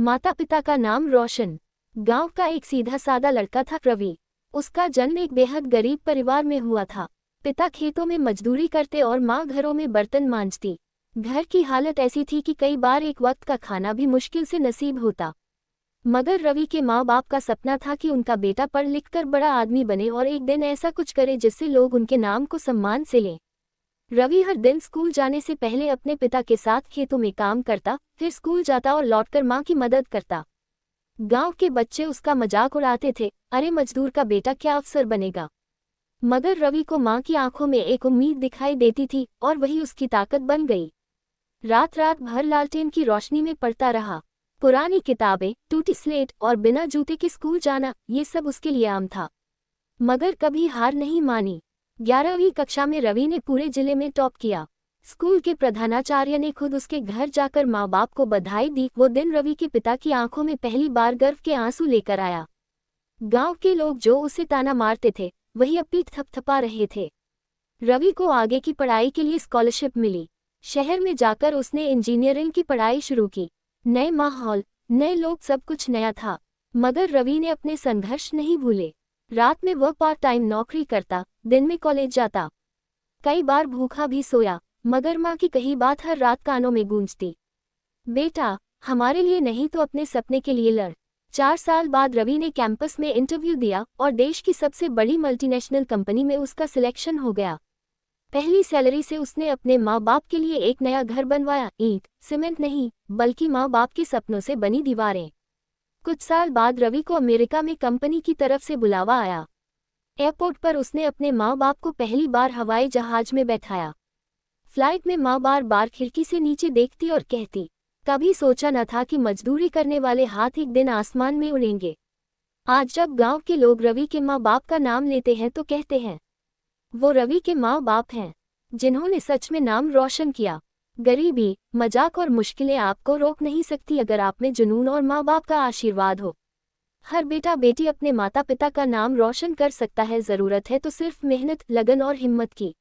माता पिता का नाम रोशन। गांव का एक सीधा सादा लड़का था रवि। उसका जन्म एक बेहद गरीब परिवार में हुआ था। पिता खेतों में मजदूरी करते और माँ घरों में बर्तन मांजती। घर की हालत ऐसी थी कि कई बार एक वक्त का खाना भी मुश्किल से नसीब होता। मगर रवि के माँ बाप का सपना था कि उनका बेटा पढ़ लिख कर बड़ा आदमी बने और एक दिन ऐसा कुछ करे जिससे लोग उनके नाम को सम्मान से लें। रवि हर दिन स्कूल जाने से पहले अपने पिता के साथ खेतों में काम करता, फिर स्कूल जाता और लौटकर माँ की मदद करता। गांव के बच्चे उसका मजाक उड़ाते थे, अरे मजदूर का बेटा क्या अफसर बनेगा। मगर रवि को माँ की आंखों में एक उम्मीद दिखाई देती थी और वही उसकी ताकत बन गई। रात रात भर लालटेन की रोशनी में पढ़ता रहा। पुरानी किताबें, टूटी स्लेट और बिना जूते के स्कूल जाना, ये सब उसके लिए आम था। मगर कभी हार नहीं मानी। 11वीं कक्षा में रवि ने पूरे जिले में टॉप किया। स्कूल के प्रधानाचार्य ने खुद उसके घर जाकर माँ बाप को बधाई दी। वो दिन रवि के पिता की आंखों में पहली बार गर्व के आंसू लेकर आया। गांव के लोग जो उसे ताना मारते थे, वही अब पीठ थपथपा रहे थे। रवि को आगे की पढ़ाई के लिए स्कॉलरशिप मिली। शहर में जाकर उसने इंजीनियरिंग की पढ़ाई शुरू की। नए माहौल, नए लोग, सब कुछ नया था। मगर रवि ने अपने संघर्ष नहीं भूले। रात में वह पार्ट टाइम नौकरी करता, दिन में कॉलेज जाता। कई बार भूखा भी सोया, मगर माँ की कही बात हर रात कानों में गूंजती, बेटा हमारे लिए नहीं तो अपने सपने के लिए लड़। 4 साल बाद रवि ने कैंपस में इंटरव्यू दिया और देश की सबसे बड़ी मल्टीनेशनल कंपनी में उसका सिलेक्शन हो गया। पहली सैलरी से उसने अपने माँ बाप के लिए एक नया घर बनवाया, ईंट सीमेंट नहीं, बल्कि माँ बाप के सपनों से बनी दीवारें। कुछ साल बाद रवि को अमेरिका में कंपनी की तरफ से बुलावा आया। एयरपोर्ट पर उसने अपने माँ बाप को पहली बार हवाई जहाज में बैठाया। फ्लाइट में माँ बार बार खिड़की से नीचे देखती और कहती, कभी सोचा न था कि मजदूरी करने वाले हाथ एक दिन आसमान में उड़ेंगे। आज जब गांव के लोग रवि के माँ बाप का नाम लेते हैं तो कहते हैं, वो रवि के माँ बाप हैं, जिन्होंने सच में नाम रोशन किया। गरीबी, मजाक और मुश्किलें आपको रोक नहीं सकती अगर आप में जुनून और माँ बाप का आशीर्वाद हो। हर बेटा बेटी अपने माता पिता का नाम रोशन कर सकता है, ज़रूरत है तो सिर्फ मेहनत, लगन और हिम्मत की।